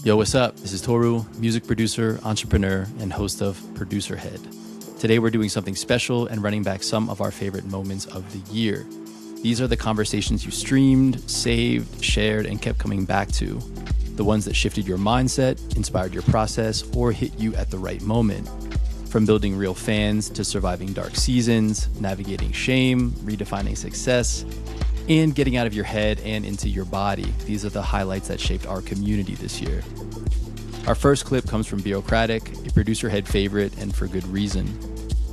Yo, what's up? This is Toru, music producer, entrepreneur, and host of Producer Head. Today we're doing something special and running back some of our favorite moments of the year. These are the conversations you streamed, saved, shared, and kept coming back to. The ones that shifted your mindset, inspired your process, or hit you at the right moment. From building real fans to surviving dark seasons, navigating shame, redefining success, and getting out of your head and into your body. These are the highlights that shaped our community this year. Our first clip comes from Bureaucratic, a Producer Head favorite, and for good reason.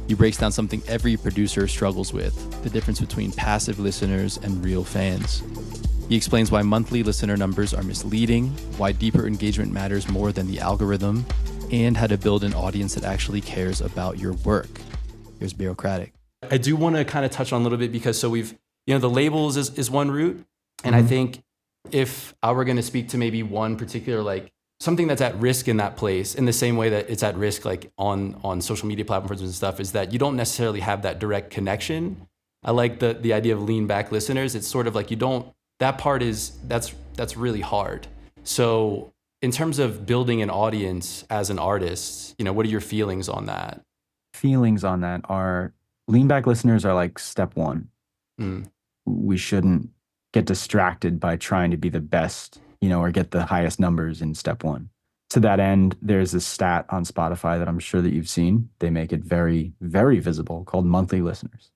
He breaks down something every producer struggles with, the difference between passive listeners and real fans. He explains why monthly listener numbers are misleading, why deeper engagement matters more than the algorithm, and how to build an audience that actually cares about your work. Here's Bureaucratic. I do want to kind of touch on a little bit because the labels is one route. And I think if I were going to speak to maybe one particular, like something that's at risk in that place, in the same way that it's at risk, like on social media platforms and stuff, is that you don't necessarily have that direct connection. I like the idea of lean back listeners. It's sort of like that's really hard. So in terms of building an audience as an artist, what are your feelings on that? Feelings on that are lean back listeners are like step one. We shouldn't get distracted by trying to be the best, or get the highest numbers in step one. To that end, there's a stat on Spotify that I'm sure that you've seen. They make it very, very visible, called monthly listeners.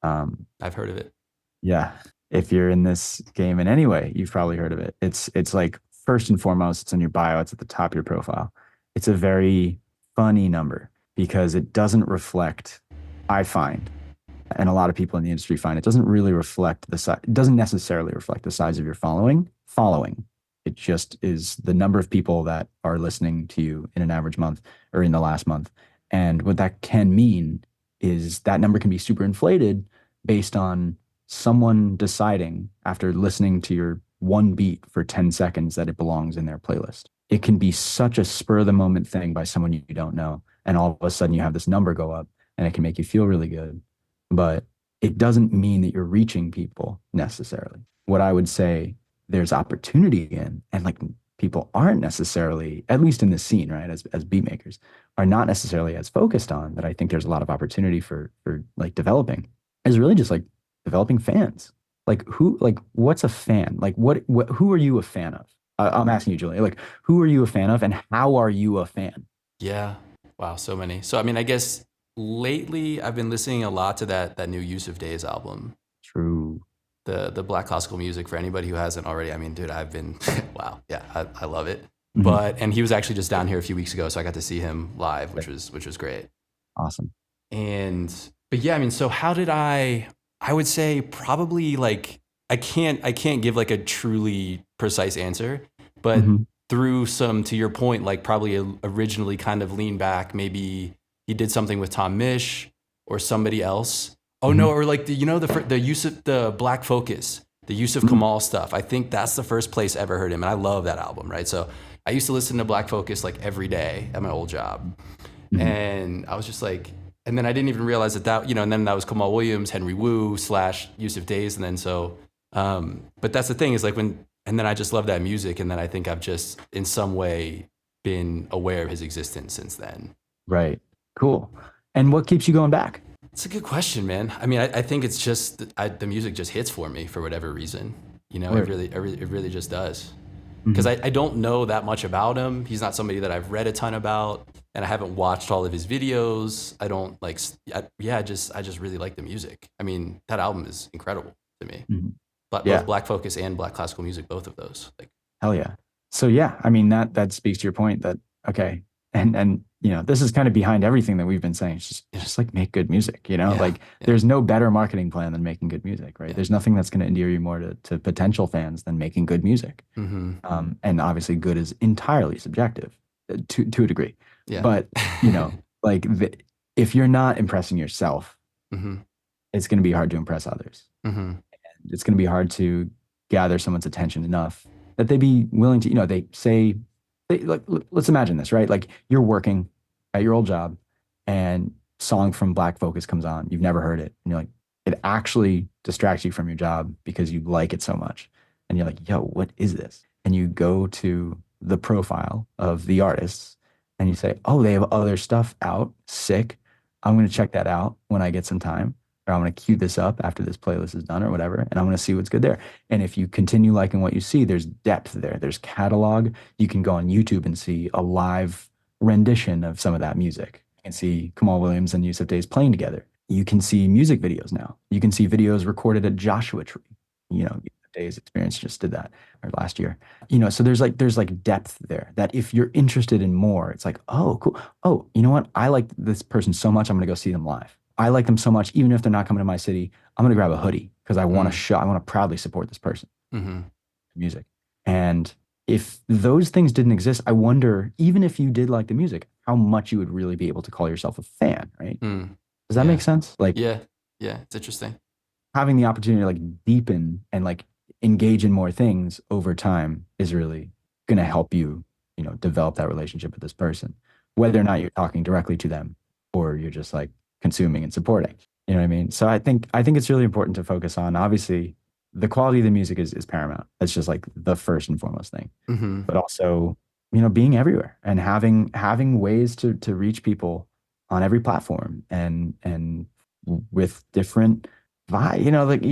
I've heard of it. Yeah. If you're in this game in any way, you've probably heard of it. It's like, first and foremost, it's in your bio. It's at the top of your profile. It's a very funny number because it doesn't reflect, I find, and a lot of people in the industry find, it doesn't really reflect the size. It doesn't necessarily reflect the size of your following. It just is the number of people that are listening to you in an average month or in the last month. And what that can mean is that number can be super inflated based on someone deciding after listening to your one beat for 10 seconds that it belongs in their playlist. It can be such a spur of the moment thing by someone you don't know. And all of a sudden you have this number go up and it can make you feel really good. But it doesn't mean that you're reaching people necessarily. What I would say there's opportunity in, and like people aren't necessarily, at least in this scene, right, as beat makers, are not necessarily as focused on, that I think there's a lot of opportunity for like developing, is really just like developing fans. What's a fan? Who are you a fan of? I'm asking you, Julian, like, who are you a fan of and how are you a fan? Yeah. Wow. So many. So, I guess lately I've been listening a lot to that new Yusuf Days album. True. The Black Classical Music, for anybody who hasn't already. Dude, I've been, wow. Yeah. I love it. Mm-hmm. And he was actually just down here a few weeks ago. So I got to see him live, which was great. Awesome. But yeah, so how did I would say probably like, I can't give like a truly precise answer, but through some, to your point, like probably originally kind of lean back, maybe he did something with Tom Misch or somebody else. Oh no, or like the Yusuf, the Black Focus, the Yusuf Kamal stuff. I think that's the first place I ever heard him, and I love that album, right? So I used to listen to Black Focus like every day at my old job, and I was just like, and then I didn't even realize that and then that was Kamal Williams, Henry Wu / Yusuf Days, and then but that's the thing is like and then I just love that music, and then I think I've just in some way been aware of his existence since then. Right. Cool. And what keeps you going back? It's a good question, man. I think it's just the music just hits for me for whatever reason. It really just does. Because I don't know that much about him. He's not somebody that I've read a ton about, and I haven't watched all of his videos. I don't like. I just really like the music. That album is incredible to me. Both Black Focus and Black Classical Music, both of those. Like, hell yeah. So yeah, that speaks to your point that okay, and this is kind of behind everything that we've been saying. It's just like make good music, There's no better marketing plan than making good music, right? Yeah. There's nothing that's going to endear you more to potential fans than making good music. And obviously good is entirely subjective to a degree. Yeah. But, if you're not impressing yourself, it's going to be hard to impress others. And it's going to be hard to gather someone's attention enough that they be willing to, let's imagine this, right? Like you're working at your old job and song from Black Focus comes on. You've never heard it. And you're like, it actually distracts you from your job because you like it so much. And you're like, yo, what is this? And you go to the profile of the artists and you say, oh, they have other stuff out, sick. I'm going to check that out when I get some time, or I'm going to queue this up after this playlist is done or whatever, and I'm going to see what's good there. And if you continue liking what you see, there's depth there. There's catalog. You can go on YouTube and see a live rendition of some of that music. You can see Kamal Williams and Yusuf Days playing together. You can see music videos now. You can see videos recorded at Joshua Tree. You know, Days Experience just did that or last year. You know, so there's like depth there that if you're interested in more, it's like, oh, cool. Oh, you know what? I like this person so much, I'm gonna go see them live. I like them so much, even if they're not coming to my city, I'm gonna grab a hoodie because I want to show, I want to proudly support this person. Mm-hmm. Music. And if those things didn't exist, I wonder, even if you did like the music, how much you would really be able to call yourself a fan, right? Does that Yeah. make sense? Like, Yeah. It's interesting. having the opportunity to like deepen and like engage in more things over time is really going to help you, you know, develop that relationship with this person, whether or not you're talking directly to them or you're just like consuming and supporting. You know what I mean? So I think it's really important to focus on, obviously the quality of the music is paramount. That's just like the first and foremost thing. Mm-hmm. But also, you know, being everywhere and having ways to reach people on every platform and with different vibe, you know, like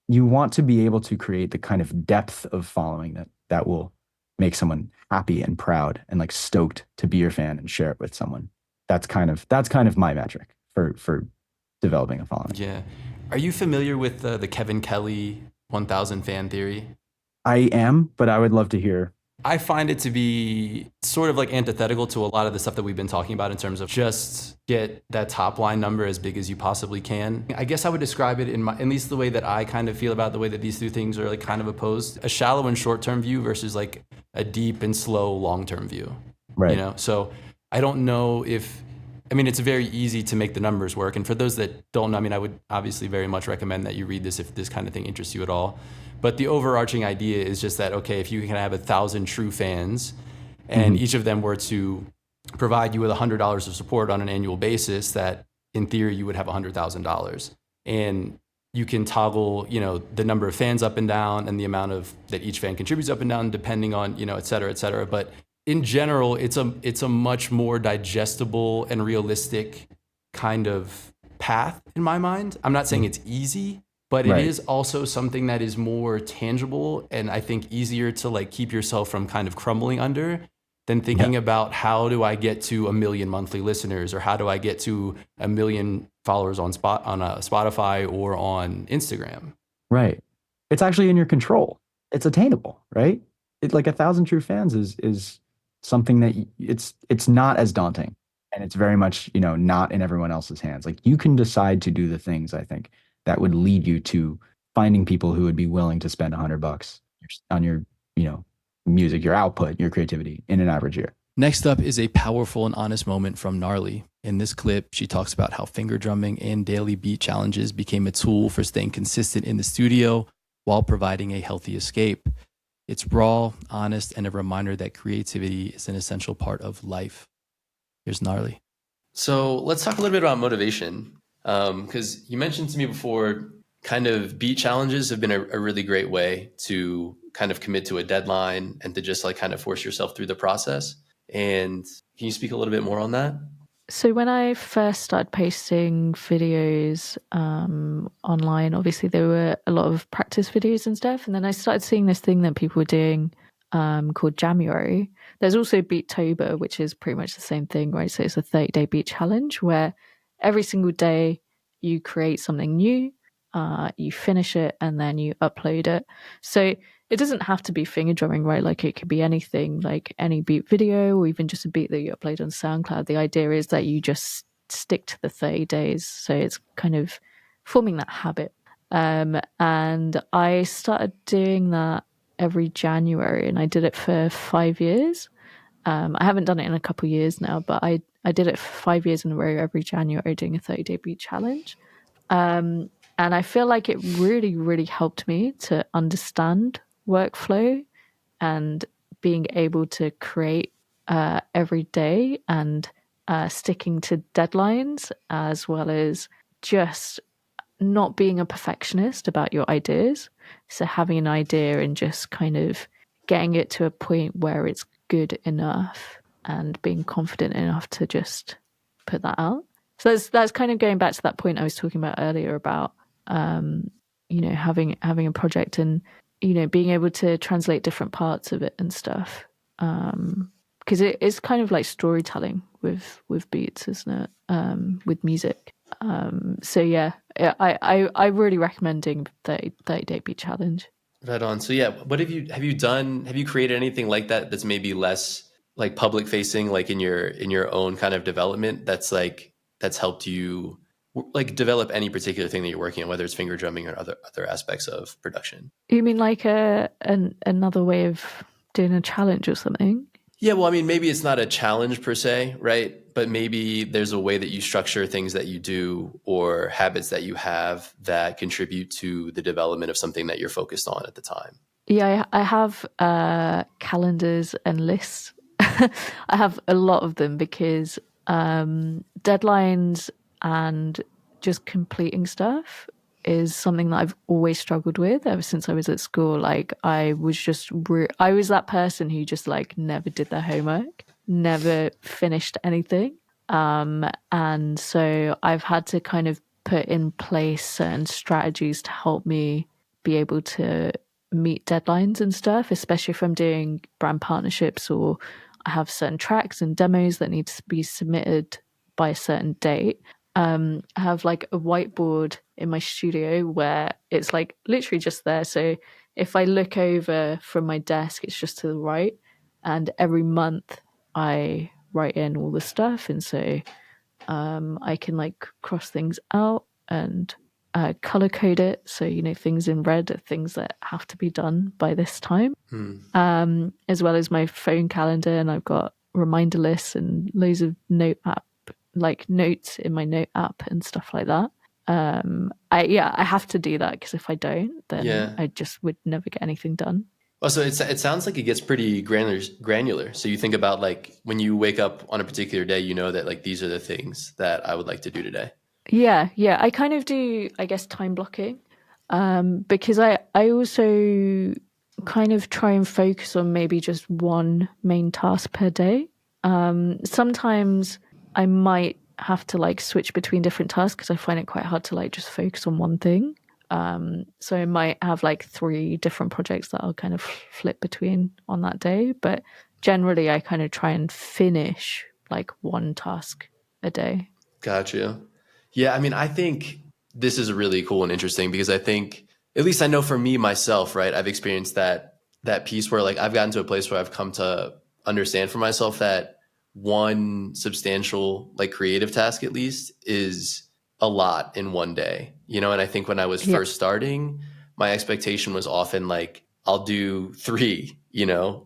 you want to be able to create the kind of depth of following that will make someone happy and proud and like stoked to be your fan and share it with someone. That's kind of my metric for developing a following. Yeah. Are you familiar with the Kevin Kelly 1000 fan theory? I am, but I would love to hear. I find it to be sort of like antithetical to a lot of the stuff that we've been talking about in terms of just get that top line number as big as you possibly can. I guess I would describe it in at least the way that I kind of feel about the way that these two things are like kind of opposed. A shallow and short term view versus like a deep and slow long term view. Right. You know, so I don't know if, I mean, it's very easy to make the numbers work. And for those that don't know, I mean, I would obviously very much recommend that you read this if this kind of thing interests you at all. But the overarching idea is just that, okay, if you can have 1,000 true fans and each of them were to provide you with $100 of support on an annual basis, that in theory you would have $100,000. And you can toggle, you know, the number of fans up and down and the amount of that each fan contributes up and down depending on, you know, et cetera, et cetera. But in general, it's a much more digestible and realistic kind of path in my mind. I'm not saying it's easy, but it is also something that is more tangible and I think easier to like keep yourself from kind of crumbling under than thinking about how do I get to 1 million monthly listeners or how do I get to 1 million followers on Spotify or on Instagram. Right. It's actually in your control. It's attainable, right? It's like 1,000 true fans is something that it's not as daunting and it's very much, you know, not in everyone else's hands. Like you can decide to do the things, I think, that would lead you to finding people who would be willing to spend $100 on your, you know, music, your output, your creativity in an average year. Next up is a powerful and honest moment from Gnarly. In this clip, she talks about how finger drumming and daily beat challenges became a tool for staying consistent in the studio while providing a healthy escape. It's raw, honest, and a reminder that creativity is an essential part of life. Here's Gnarly. So let's talk a little bit about motivation. Because you mentioned to me before, kind of beat challenges have been a really great way to kind of commit to a deadline and to just like kind of force yourself through the process. And can you speak a little bit more on that? So when I first started posting videos online, obviously there were a lot of practice videos and stuff. And then I started seeing this thing that people were doing called January. There's also Beattober, which is pretty much the same thing, right? So it's a 30-day beat challenge where every single day you create something new, you finish it, and then you upload it. So it doesn't have to be finger drumming, right? Like it could be anything, like any beat video or even just a beat that you upload on SoundCloud. The idea is that you just stick to the 30 days. So it's kind of forming that habit. And I started doing that every January and I did it for 5 years. I haven't done it in a couple of years now, but I did it for 5 years in a row every January doing a 30-day beat challenge. And I feel like it really, really helped me to understand workflow and being able to create every day and sticking to deadlines, as well as just not being a perfectionist about your ideas. So having an idea and just kind of getting it to a point where it's good enough and being confident enough to just put that out. So that's kind of going back to that point I was talking about earlier about having a project and being able to translate different parts of it and stuff. Because it's kind of like storytelling with beats, isn't it? With music. So yeah, I really recommending the 30-day beat challenge. Right on. So yeah, what have you created anything like that that's maybe less like public facing, like in your own kind of development that's helped you like develop any particular thing that you're working on, whether it's finger drumming or other aspects of production? You mean like another way of doing a challenge or something? Yeah, well, I mean, maybe it's not a challenge per se, right? But maybe there's a way that you structure things that you do or habits that you have that contribute to the development of something that you're focused on at the time. Yeah, I have calendars and lists. I have a lot of them because deadlines and just completing stuff is something that I've always struggled with ever since I was at school. Like I was that person who just like never did their homework, never finished anything. And so I've had to kind of put in place certain strategies to help me be able to meet deadlines and stuff, especially if I'm doing brand partnerships or I have certain tracks and demos that need to be submitted by a certain date. I have like a whiteboard in my studio where it's like literally just there. So if I look over from my desk, it's just to the right. And every month I write in all the stuff. And so I can like cross things out and color code it. So, things in red are things that have to be done by this time, as well as my phone calendar. And I've got reminder lists and loads of notes in my note app and stuff like that. I have to do that because if I don't, then I just would never get anything done. Well, so it sounds like it gets pretty granular. So you think about like when you wake up on a particular day, you know that like these are the things that I would like to do today. Yeah. I kind of do, I guess, time blocking because I also kind of try and focus on maybe just one main task per day. Sometimes I might have to like switch between different tasks because I find it quite hard to like just focus on one thing. So I might have like 3 different projects that I'll kind of flip between on that day. But generally I kind of try and finish like one task a day. Gotcha. Yeah, I mean, I think this is really cool and interesting because I think, at least I know for me myself, right, I've experienced that piece where like I've gotten to a place where I've come to understand for myself that one substantial like creative task at least is a lot in one day, and I think when I was first starting, my expectation was often like I'll do 3,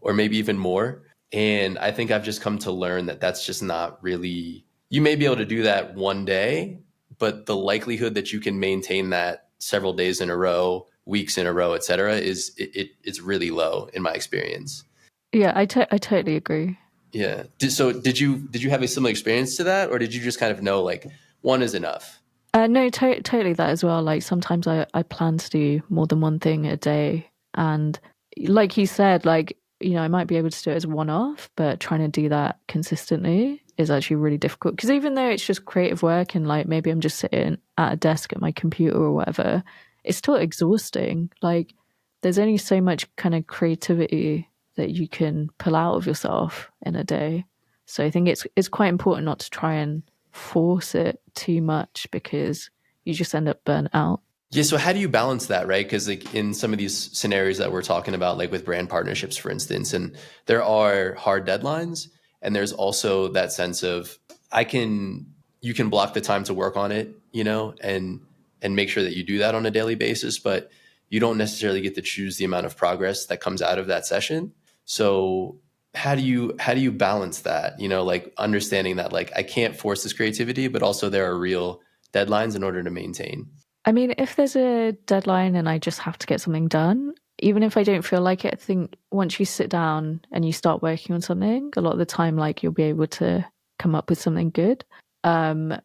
or maybe even more. And I think I've just come to learn that that's just not really, you may be able to do that one day, but the likelihood that you can maintain that several days in a row, weeks in a row, et cetera, it's really low in my experience. Yeah, I totally agree. Yeah. So did you have a similar experience to that, or did you just kind of know like one is enough? No, totally that as well. Like sometimes I plan to do more than one thing a day, and like you said, like I might be able to do it as a one-off, but trying to do that consistently is actually really difficult. Because even though it's just creative work and like maybe I'm just sitting at a desk at my computer or whatever, it's still exhausting. Like there's only so much kind of creativity that you can pull out of yourself in a day. So I think it's quite important not to try and force it too much because you just end up burnt out. Yeah. So how do you balance that, right? Because like in some of these scenarios that we're talking about, like with brand partnerships, for instance, and there are hard deadlines, and there's also that sense of you can block the time to work on it, and make sure that you do that on a daily basis, but you don't necessarily get to choose the amount of progress that comes out of that session. So how do you balance that? Like understanding that like I can't force this creativity, but also there are real deadlines in order to maintain. I mean, if there's a deadline and I just have to get something done, even if I don't feel like it, I think once you sit down and you start working on something, a lot of the time, like you'll be able to come up with something good. But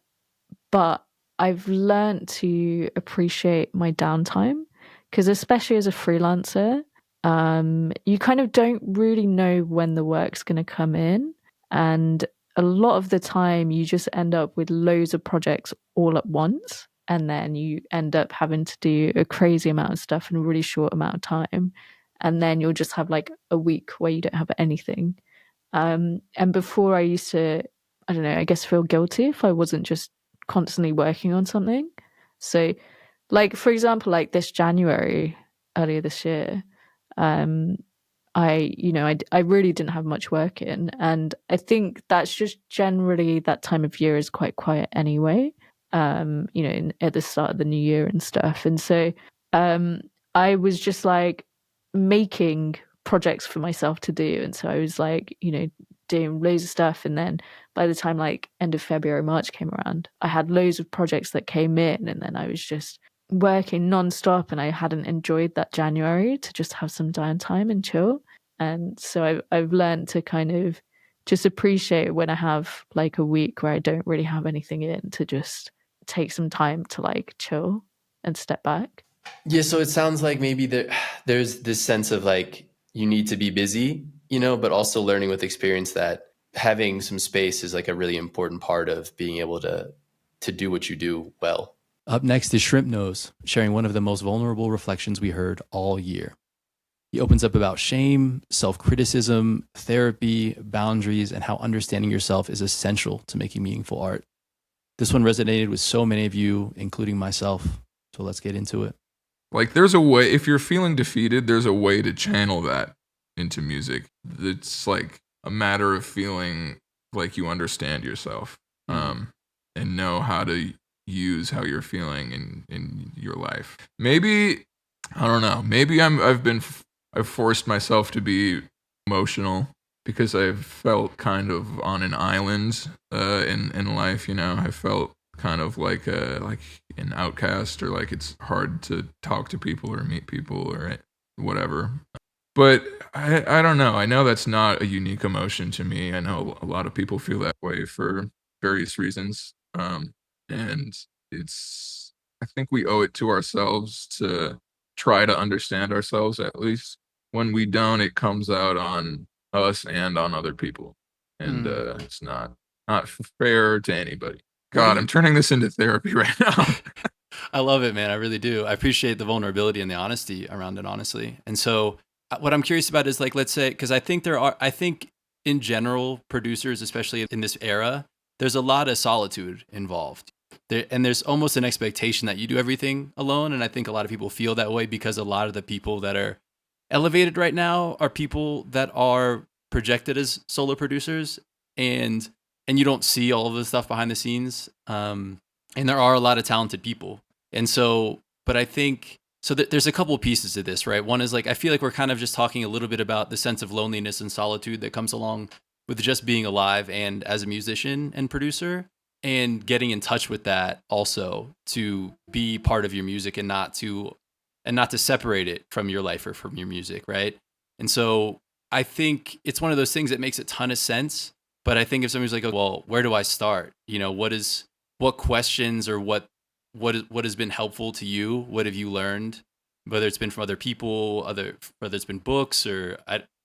I've learned to appreciate my downtime because especially as a freelancer, you kind of don't really know when the work's going to come in. And a lot of the time, you just end up with loads of projects all at once. And then you end up having to do a crazy amount of stuff in a really short amount of time. And then you'll just have like a week where you don't have anything. And before I used to, I don't know, I guess feel guilty if I wasn't just constantly working on something. So, like, for example, like this January, earlier this year, um, I really didn't have much work in. And I think that's just generally that time of year is quite quiet anyway, at the start of the new year and stuff. And so um, I was just like making projects for myself to do. And so I was like, doing loads of stuff. And then by the time like end of February, March came around, I had loads of projects that came in. And then I was just working nonstop, and I hadn't enjoyed that January to just have some downtime and chill. And so I've learned to kind of just appreciate when I have like a week where I don't really have anything in, to just take some time to like chill and step back. Yeah, so it sounds like maybe there's this sense of like you need to be busy, but also learning with experience that having some space is like a really important part of being able to do what you do well. Up next is Shrimp Nose, sharing one of the most vulnerable reflections we heard all year. He opens up about shame, self-criticism, therapy, boundaries, and how understanding yourself is essential to making meaningful art. This one resonated with so many of you, including myself. So let's get into it. Like, there's a way, if you're feeling defeated, there's a way to channel that into music. It's like a matter of feeling like you understand yourself, and know how to use how you're feeling in your life. Maybe, I don't know, maybe I've forced myself to be emotional because I've felt kind of on an island in life, I felt kind of like an outcast, or like it's hard to talk to people or meet people or whatever. But I don't know. I know that's not a unique emotion to me. I know a lot of people feel that way for various reasons. And I think we owe it to ourselves to try to understand ourselves, at least. When we don't, it comes out on us and on other people. And it's not fair to anybody. God, I'm turning this into therapy right now. I love it, man. I really do. I appreciate the vulnerability and the honesty around it, honestly. And so what I'm curious about is, like, let's say, because I think in general, producers, especially in this era, there's a lot of solitude involved. And there's almost an expectation that you do everything alone. And I think a lot of people feel that way because a lot of the people that are elevated right now are people that are projected as solo producers, and you don't see all of the stuff behind the scenes. And there are a lot of talented people. And so, but I think, so there's a couple of pieces to this, right? One is like, I feel like we're kind of just talking a little bit about the sense of loneliness and solitude that comes along with just being alive and as a musician and producer, and getting in touch with that also to be part of your music and not to separate it from your life or from your music, right? And so I think it's one of those things that makes a ton of sense. But I think if somebody's like, oh, well, where do I start? What questions or what has been helpful to you? What have you learned? Whether it's been from other people, whether it's been books or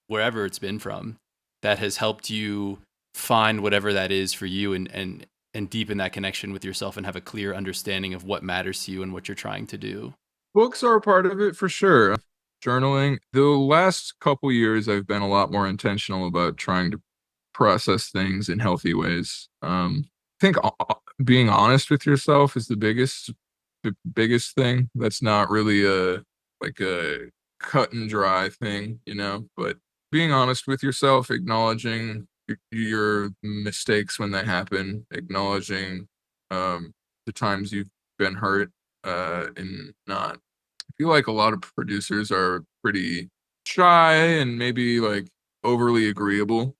wherever it's been from, that has helped you find whatever that is for you and deepen that connection with yourself and have a clear understanding of what matters to you and what you're trying to do. Books are a part of it for sure. Journaling. The last couple years, I've been a lot more intentional about trying to process things in healthy ways. I think being honest with yourself is the biggest thing. That's not really a cut and dry thing, but being honest with yourself, acknowledging your mistakes when they happen, acknowledging the times you've been hurt, and not. I feel like a lot of producers are pretty shy and maybe like overly agreeable.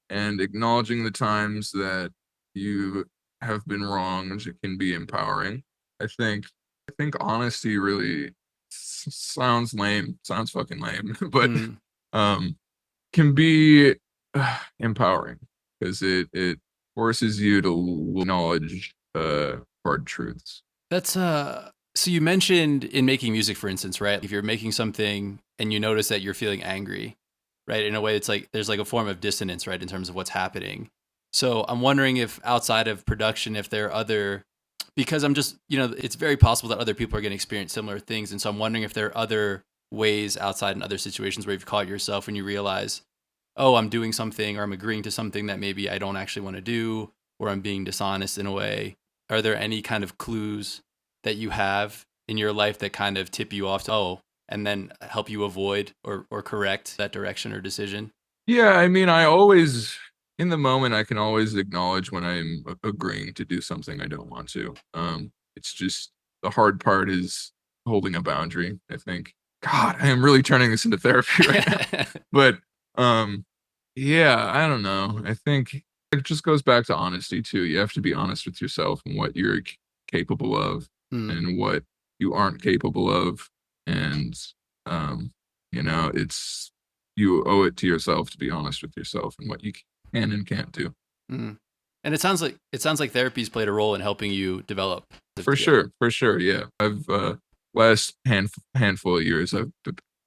And acknowledging the times that you have been wronged can be empowering. I think honesty really sounds fucking lame, but can be empowering because it forces you to acknowledge hard truths. That's so you mentioned in making music, for instance, right? If you're making something and you notice that you're feeling angry, right? In a way, it's like there's like a form of dissonance, right, in terms of what's happening. So I'm wondering if outside of production, if there are other, because I'm just, it's very possible that other people are going to experience similar things. And so I'm wondering if there are other ways outside in other situations where you've caught yourself when you realize, oh, I'm doing something or I'm agreeing to something that maybe I don't actually want to do, or I'm being dishonest in a way. Are there any kind of clues that you have in your life that kind of tip you off to, oh, and then help you avoid or correct that direction or decision? Yeah, I mean, I always, in the moment, I can always acknowledge when I'm agreeing to do something I don't want to. It's just the hard part is holding a boundary, I think. God, I am really turning this into therapy right now. But yeah, I don't know. I think it just goes back to honesty too. You have to be honest with yourself and what you're capable of and what you aren't capable of. And it's you owe it to yourself to be honest with yourself and what you can and can't do. And it sounds like therapy's played a role in helping you develop. For sure. Yeah. I've last handful of years I've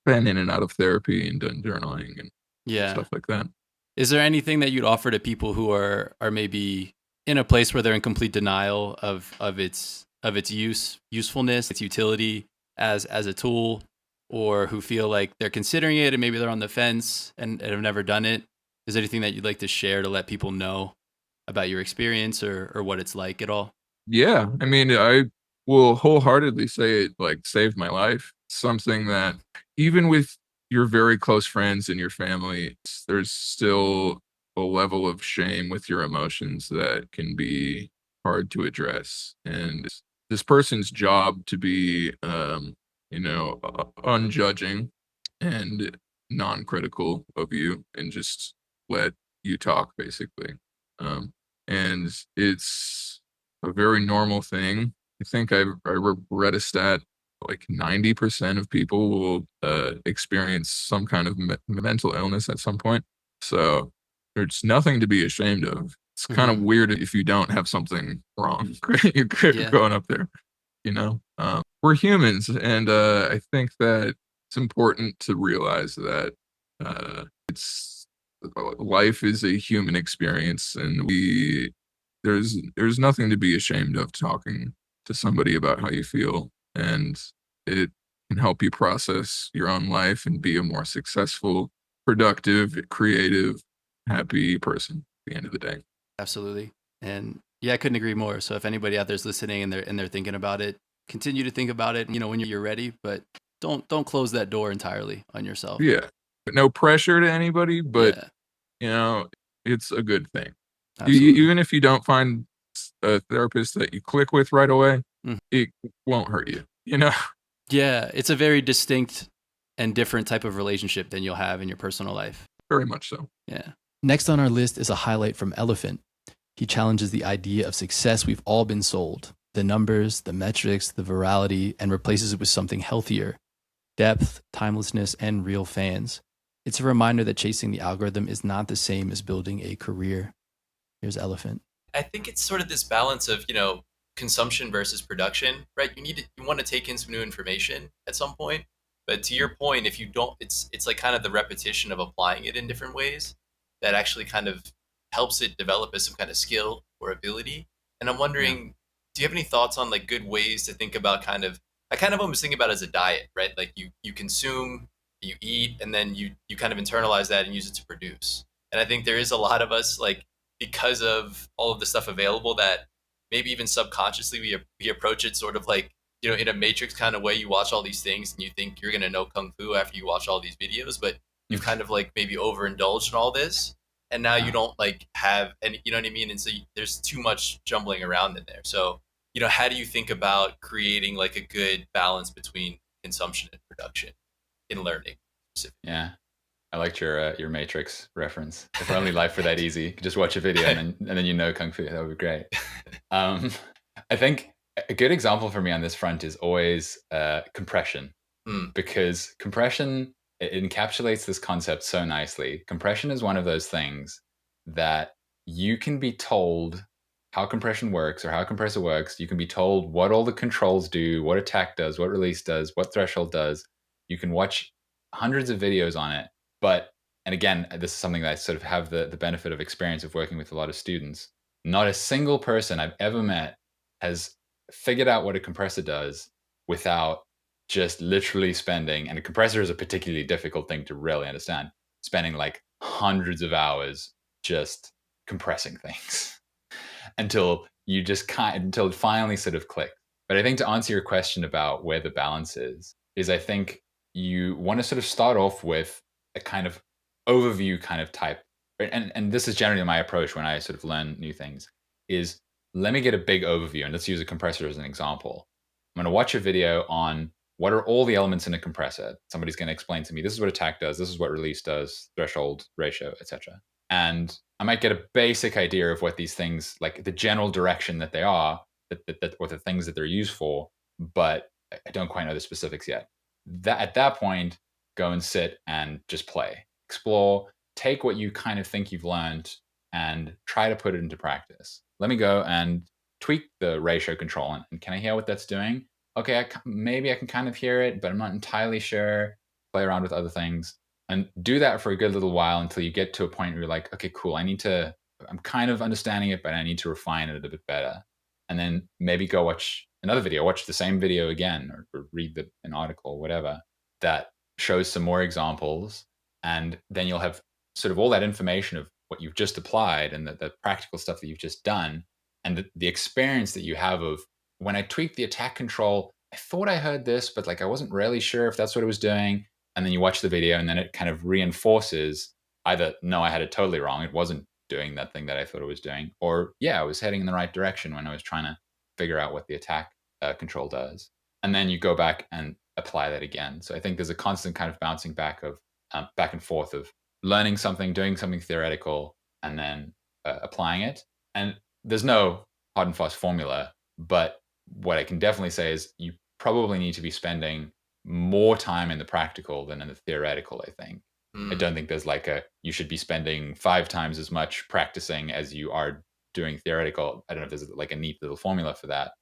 been in and out of therapy and done journaling and stuff like that. Is there anything that you'd offer to people who are maybe in a place where they're in complete denial of its usefulness, its utility as a tool, or who feel like they're considering it and maybe they're on the fence and have never done it? Is there anything that you'd like to share to let people know about your experience or what it's like at all? Yeah, I mean, I will wholeheartedly say it like saved my life. Something that even with your very close friends and your family, there's still a level of shame with your emotions that can be hard to address. And this person's job to be, unjudging and non-critical of you and just let you talk, basically. And it's a very normal thing. I think I read a stat like 90% of people will experience some kind of mental illness at some point. So there's nothing to be ashamed of. It's kind of weird if you don't have something wrong. You're going up there, we're humans. And I think that it's important to realize that life is a human experience, and there's nothing to be ashamed of talking to somebody about how you feel, and it can help you process your own life and be a more successful, productive, creative, happy person at the end of the day. Absolutely. And yeah, I couldn't agree more. So if anybody out there's listening and they're thinking about it, continue to think about it, when you're ready, but don't close that door entirely on yourself. Yeah. No pressure to anybody, but it's a good thing. Even if you don't find a therapist that you click with right away, it won't hurt you, Yeah, it's a very distinct and different type of relationship than you'll have in your personal life. Very much so. Yeah. Next on our list is a highlight from Elephant. He challenges the idea of success we've all been sold, the numbers, the metrics, the virality, and replaces it with something healthier, depth, timelessness, and real fans. It's a reminder that chasing the algorithm is not the same as building a career. Here's Elephant. I think it's sort of this balance of, consumption versus production, right? You want to take in some new information at some point, but to your point, if you don't, it's like kind of the repetition of applying it in different ways that actually kind of helps it develop as some kind of skill or ability. And I'm wondering, do you have any thoughts on like good ways to think about I kind of almost think about it as a diet, right? Like you consume, you eat, and then you kind of internalize that and use it to produce. And I think there is a lot of us, like, because of all of the stuff available, that maybe even subconsciously we approach it sort of like, in a Matrix kind of way. You watch all these things and you think you're going to know Kung Fu after you watch all these videos, but you've kind of like maybe overindulged in all this. And now you don't like have any, you know what I mean? And so there's too much jumbling around in there. So, how do you think about creating like a good balance between consumption and production in learning? Yeah. I liked your Matrix reference. If only life were that easy, you could just watch a video and then Kung Fu. That would be great. I think a good example for me on this front is always compression, because compression, it encapsulates this concept so nicely. Compression is one of those things that you can be told how compression works or how a compressor works. You can be told what all the controls do, what attack does, what release does, what threshold does. You can watch hundreds of videos on it. But, and again, this is something that I sort of have the benefit of experience of working with a lot of students. Not a single person I've ever met has figured out what a compressor does without just literally spending, and a compressor is a particularly difficult thing to really understand, spending like hundreds of hours just compressing things until you just until it finally sort of clicks. But I think to answer your question about where the balance is I think you want to sort of start off with a kind of overview kind of type. And this is generally my approach when I sort of learn new things is, let me get a big overview, and let's use a compressor as an example. I'm going to watch a video on what are all the elements in a compressor. Somebody's going to explain to me, this is what attack does, this is what release does, threshold, ratio, etc. And I might get a basic idea of what these things, like the general direction that they are, or the things that they're used for, but I don't quite know the specifics yet. At that point, go and sit and just play, explore, take what you kind of think you've learned and try to put it into practice. Let me go and tweak the ratio control, and can I hear what that's doing? Okay, maybe I can kind of hear it, but I'm not entirely sure. Play around with other things and do that for a good little while until you get to a point where you're like, okay, cool, I'm kind of understanding it, but I need to refine it a bit better. And then maybe go watch another video, watch the same video again, or read an article, whatever, that shows some more examples. And then you'll have sort of all that information of what you've just applied and the practical stuff that you've just done, and the experience that you have of, when I tweaked the attack control, I thought I heard this, but like I wasn't really sure if that's what it was doing. And then you watch the video and then it kind of reinforces either, no, I had it totally wrong, it wasn't doing that thing that I thought it was doing, or yeah, I was heading in the right direction when I was trying to figure out what the attack control does. And then you go back and apply that again. So I think there's a constant kind of bouncing back of back and forth of learning something, doing something theoretical, and then applying it. And there's no hard and fast formula, but what I can definitely say is you probably need to be spending more time in the practical than in the theoretical, I think. I don't think there's like you should be spending 5 times as much practicing as you are doing theoretical. I don't know if there's like a neat little formula for that.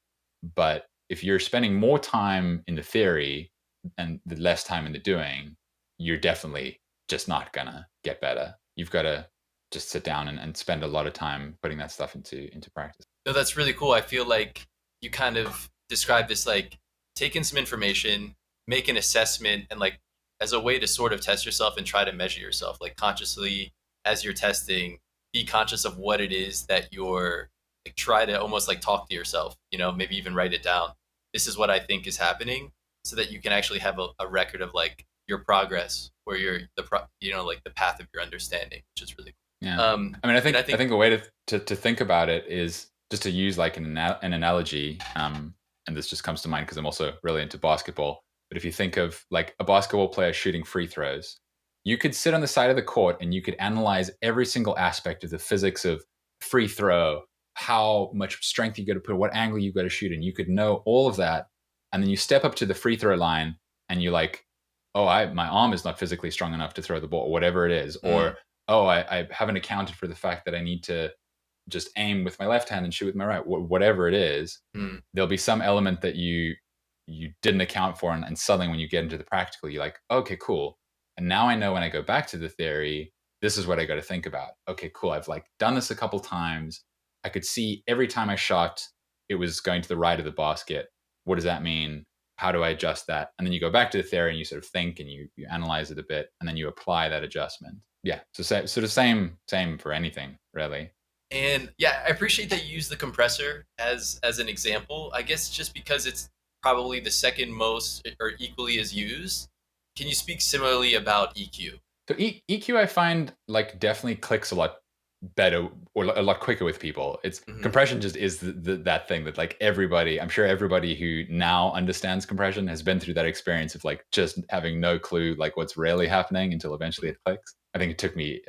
But if you're spending more time in the theory and the less time in the doing, you're definitely just not gonna get better. You've got to just sit down and spend a lot of time putting that stuff into practice. No, that's really cool. I feel like you kind of describe this like taking some information, make an assessment, and like as a way to sort of test yourself and try to measure yourself, like consciously as you're testing, be conscious of what it is that you're like, try to almost like talk to yourself, maybe even write it down. This is what I think is happening, so that you can actually have a record of like your progress or like the path of your understanding, which is really cool. Yeah. I mean, I think a way to think about it is just to use like an analogy. And this just comes to mind because I'm also really into basketball. But if you think of like a basketball player shooting free throws, you could sit on the side of the court and you could analyze every single aspect of the physics of free throw, how much strength you got to put, what angle you got to shoot in. You could know all of that. And then you step up to the free throw line and you're like, oh, my arm is not physically strong enough to throw the ball, or whatever it is. Or, oh, I haven't accounted for the fact that I need to just aim with my left hand and shoot with my right, whatever it is. There'll be some element that you didn't account for. And suddenly when you get into the practical, you're like, okay, cool. And now I know when I go back to the theory, this is what I got to think about. Okay, cool. I've like done this a couple times. I could see every time I shot, it was going to the right of the basket. What does that mean? How do I adjust that? And then you go back to the theory and you sort of think and you analyze it a bit, and then you apply that adjustment. Yeah. So sort of same for anything, really. And yeah, I appreciate that you use the compressor as an example. I guess just because it's probably the second most or equally as used. Can you speak similarly about EQ? So EQ, I find like definitely clicks a lot better or a lot quicker with people. It's compression just is that thing that like I'm sure everybody who now understands compression has been through that experience of like just having no clue like what's really happening until eventually it clicks. I think it took me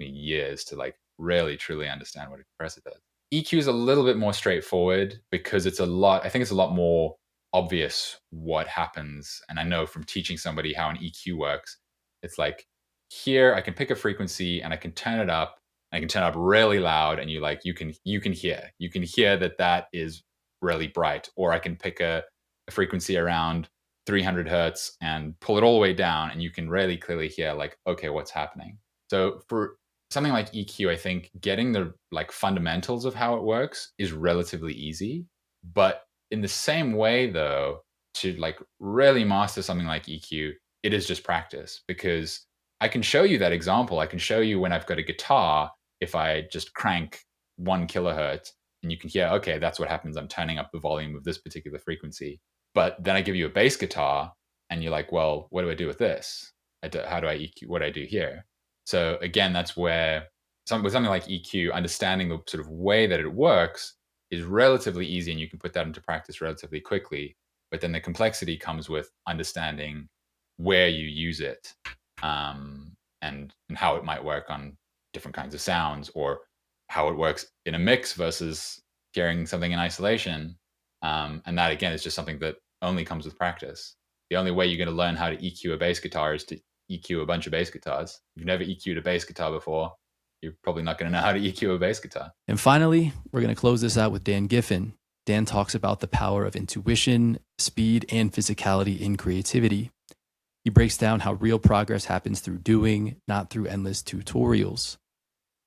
years to like really truly understand what a compressor does. EQ is a little bit more straightforward because I think it's a lot more obvious what happens. And I know from teaching somebody how an EQ works, it's like here I can pick a frequency and I can turn it up. I can turn it up really loud, and you can hear that is really bright. Or I can pick a frequency around 300 hertz and pull it all the way down, and you can really clearly hear like, okay, what's happening. So for something like EQ, I think getting the like fundamentals of how it works is relatively easy. But in the same way, though, to like really master something like EQ, it is just practice, because I can show you that example. I can show you when I've got a guitar, if I just crank 1 kilohertz, and you can hear, okay, that's what happens. I'm turning up the volume of this particular frequency. But then I give you a bass guitar, and you're like, well, what do I do with this? How do I EQ? What do I do here? So again, that's where with something like EQ, understanding the sort of way that it works is relatively easy, and you can put that into practice relatively quickly. But then the complexity comes with understanding where you use it, and how it might work on different kinds of sounds, or how it works in a mix versus hearing something in isolation. And that again is just something that only comes with practice. The only way you're going to learn how to EQ a bass guitar is to EQ a bunch of bass guitars. If you've never EQ'd a bass guitar before, you're probably not going to know how to EQ a bass guitar. And finally, we're going to close this out with Dan Giffen. Dan talks about the power of intuition, speed, and physicality in creativity. He breaks down how real progress happens through doing, not through endless tutorials.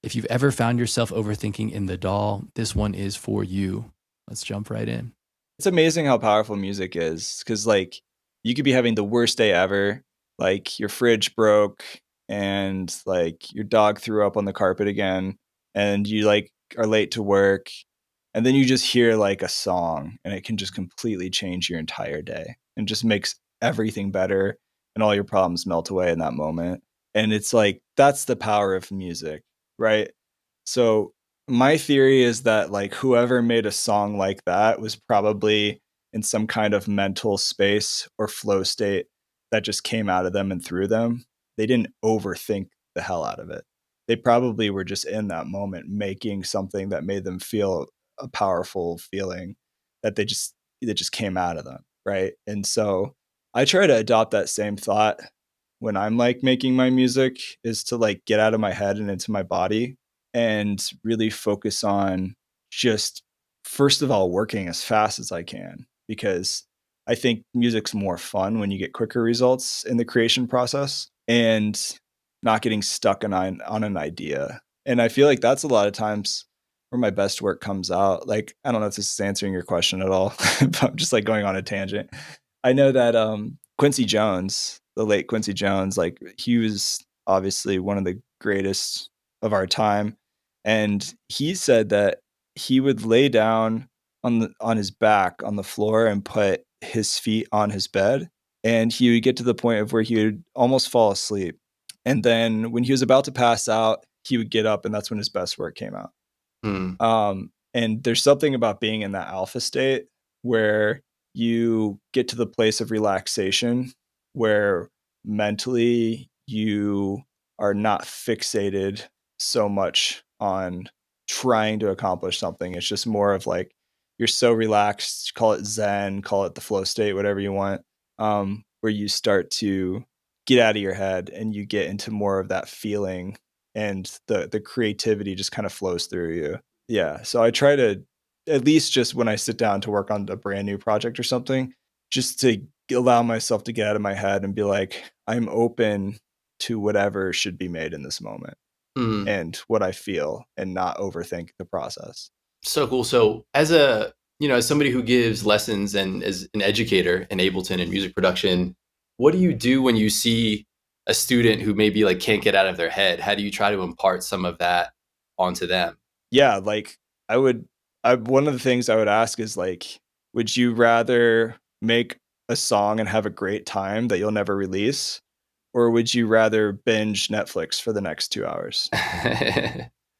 If you've ever found yourself overthinking in the DAW, this one is for you. Let's jump right in. It's amazing how powerful music is, because like you could be having the worst day ever, like your fridge broke and like your dog threw up on the carpet again, and you like are late to work, and then you just hear like a song and it can just completely change your entire day and just makes everything better, and all your problems melt away in that moment. And it's like, that's the power of music, right? So my theory is that like whoever made a song like that was probably in some kind of mental space or flow state that just came out of them and through them. They didn't overthink the hell out of it. They probably were just in that moment making something that made them feel a powerful feeling that just came out of them, right? And so I try to adopt that same thought when I'm like making my music, is to like get out of my head and into my body and really focus on just, first of all, working as fast as I can, because I think music's more fun when you get quicker results in the creation process and not getting stuck on an idea. And I feel like that's a lot of times where my best work comes out. Like, I don't know if this is answering your question at all, but I'm just like going on a tangent. I know that Quincy Jones, the late Quincy Jones, like he was obviously one of the greatest of our time. And he said that he would lay down on his back on the floor and put his feet on his bed. And he would get to the point of where he would almost fall asleep. And then when he was about to pass out, he would get up, and that's when his best work came out. And there's something about being in that alpha state where you get to the place of relaxation, where mentally you are not fixated so much on trying to accomplish something. It's just more of like, you're so relaxed, call it Zen, call it the flow state, whatever you want, where you start to get out of your head and you get into more of that feeling, and the creativity just kind of flows through you. Yeah. So I try to, at least just when I sit down to work on a brand new project or something, just to allow myself to get out of my head and be like, I'm open to whatever should be made in this moment and what I feel, and not overthink the process. So cool. So as as somebody who gives lessons and as an educator in Ableton and music production, what do you do when you see a student who maybe like can't get out of their head? How do you try to impart some of that onto them? Yeah, like one of the things I would ask is like, would you rather make a song and have a great time that you'll never release, or would you rather binge Netflix for the next 2 hours?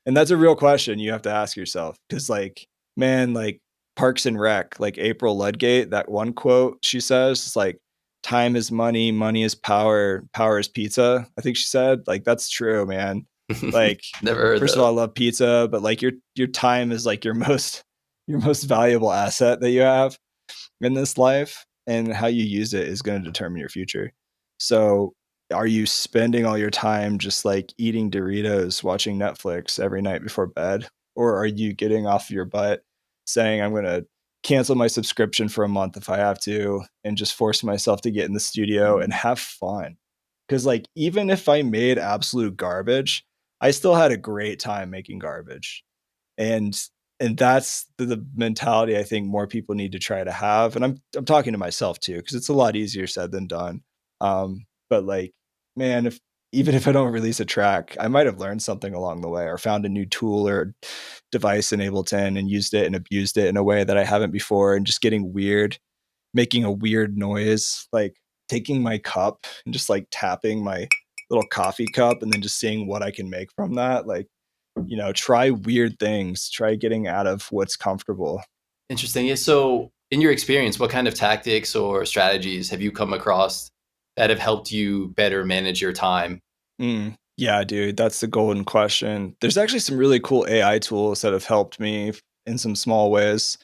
And that's a real question you have to ask yourself, because like, man, like Parks and Rec, like April Ludgate, that one quote she says, it's like, time is money, money is power, power is pizza. I think she said, like, that's true, man. Like, Never heard first that. of all, I love pizza, but like your time is like your most valuable asset that you have in this life, and how you use it is going to determine your future. So are you spending all your time just like eating Doritos, watching Netflix every night before bed? Or are you getting off your butt saying, I'm going to cancel my subscription for a month if I have to, and just force myself to get in the studio and have fun. Because like, even if I made absolute garbage, I still had a great time making garbage. And that's the mentality I think more people need to try to have. And I'm talking to myself too, because it's a lot easier said than done. But like, man, even if I don't release a track, I might have learned something along the way, or found a new tool or device in Ableton and used it and abused it in a way that I haven't before, and just getting weird, making a weird noise, like taking my cup and just like tapping my little coffee cup and then just seeing what I can make from that. Like, try weird things, try getting out of what's comfortable. Interesting. Yeah. So, in your experience, what kind of tactics or strategies have you come across that have helped you better manage your time? Yeah, dude, that's the golden question. There's actually some really cool AI tools that have helped me in some small ways.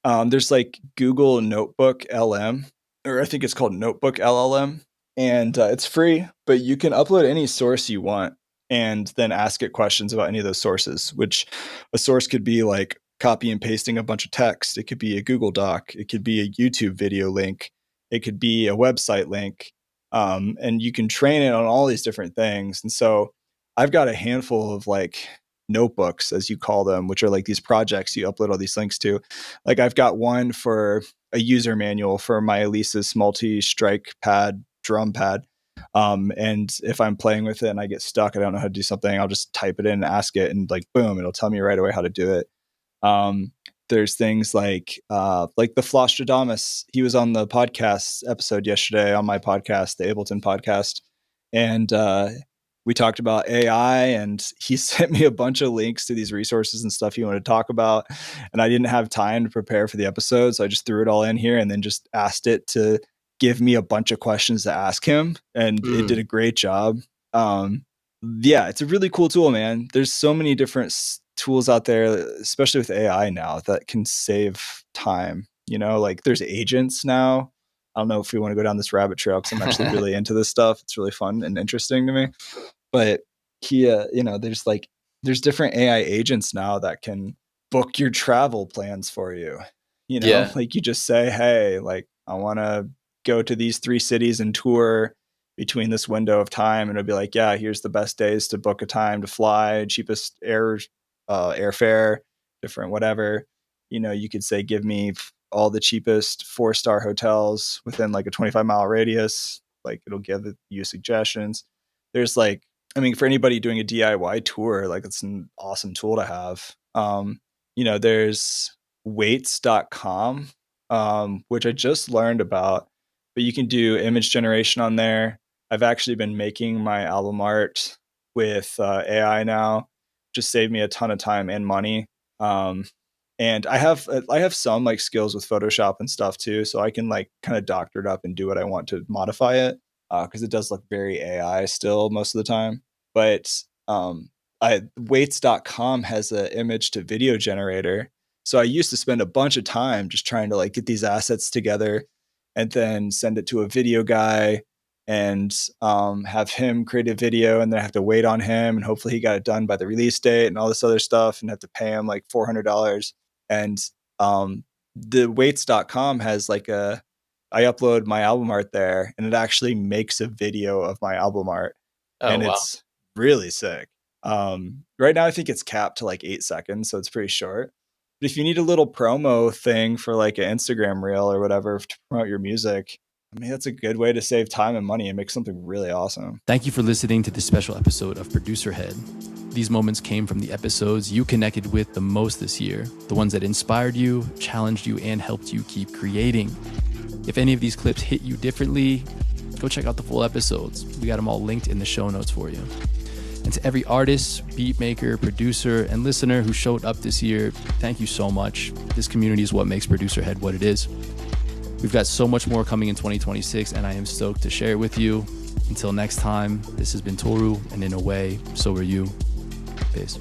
There's like Google Notebook LM, or I think it's called Notebook LLM, and it's free, but you can upload any source you want and then ask it questions about any of those sources, which a source could be like copy and pasting a bunch of text. It could be a Google Doc. It could be a YouTube video link. It could be a website link. And you can train it on all these different things. And so I've got a handful of like notebooks, as you call them, which are like these projects you upload all these links to. Like I've got one for a user manual for my Alesis multi-strike pad, drum pad. And if I'm playing with it and I get stuck, I don't know how to do something, I'll just type it in and ask it, and like, boom, it'll tell me right away how to do it. There's things like the Flostradamus. He was on the podcast episode yesterday on my podcast, the Ableton podcast. And we talked about AI, and he sent me a bunch of links to these resources and stuff he wanted to talk about. And I didn't have time to prepare for the episode, so I just threw it all in here and then just asked it to give me a bunch of questions to ask him. And it did a great job. Yeah, it's a really cool tool, man. There's so many different tools out there, especially with AI now, that can save time. Like there's agents now. I don't know if we want to go down this rabbit trail, because I'm actually really into this stuff. It's really fun and interesting to me. But there's different AI agents now that can book your travel plans for you. Yeah. Like you just say, hey, like I want to go to these 3 cities and tour between this window of time, and it'll be like, yeah, here's the best days to book a time to fly, cheapest airfare, different whatever. You could say, give me all the cheapest 4-star hotels within like a 25-mile radius. Like it'll give you suggestions. There's like, for anybody doing a DIY tour, like it's an awesome tool to have. There's weights.com, which I just learned about, but you can do image generation on there. I've actually been making my album art with AI now. Just saved me a ton of time and money. And I have some like skills with Photoshop and stuff too, so I can like kind of doctor it up and do what I want to modify it, because it does look very AI still most of the time. But weights.com has an image to video generator. So I used to spend a bunch of time just trying to like get these assets together and then send it to a video guy and have him create a video, and then I have to wait on him, and hopefully he got it done by the release date and all this other stuff, and have to pay him like $400. And the weights.com has like I upload my album art there, and it actually makes a video of my album art. And wow. It's really sick. Right now I think it's capped to like 8 seconds, so it's pretty short. But if you need a little promo thing for like an Instagram reel or whatever to promote your music, that's a good way to save time and money and make something really awesome. Thank you for listening to this special episode of Producer Head. These moments came from the episodes you connected with the most this year, the ones that inspired you, challenged you, and helped you keep creating. If any of these clips hit you differently, go check out the full episodes. We got them all linked in the show notes for you. And to every artist, beat maker, producer, and listener who showed up this year, thank you so much. This community is what makes Producer Head what it is. We've got so much more coming in 2026, and I am stoked to share it with you. Until next time, this has been Toru, and in a way, so are you. Peace.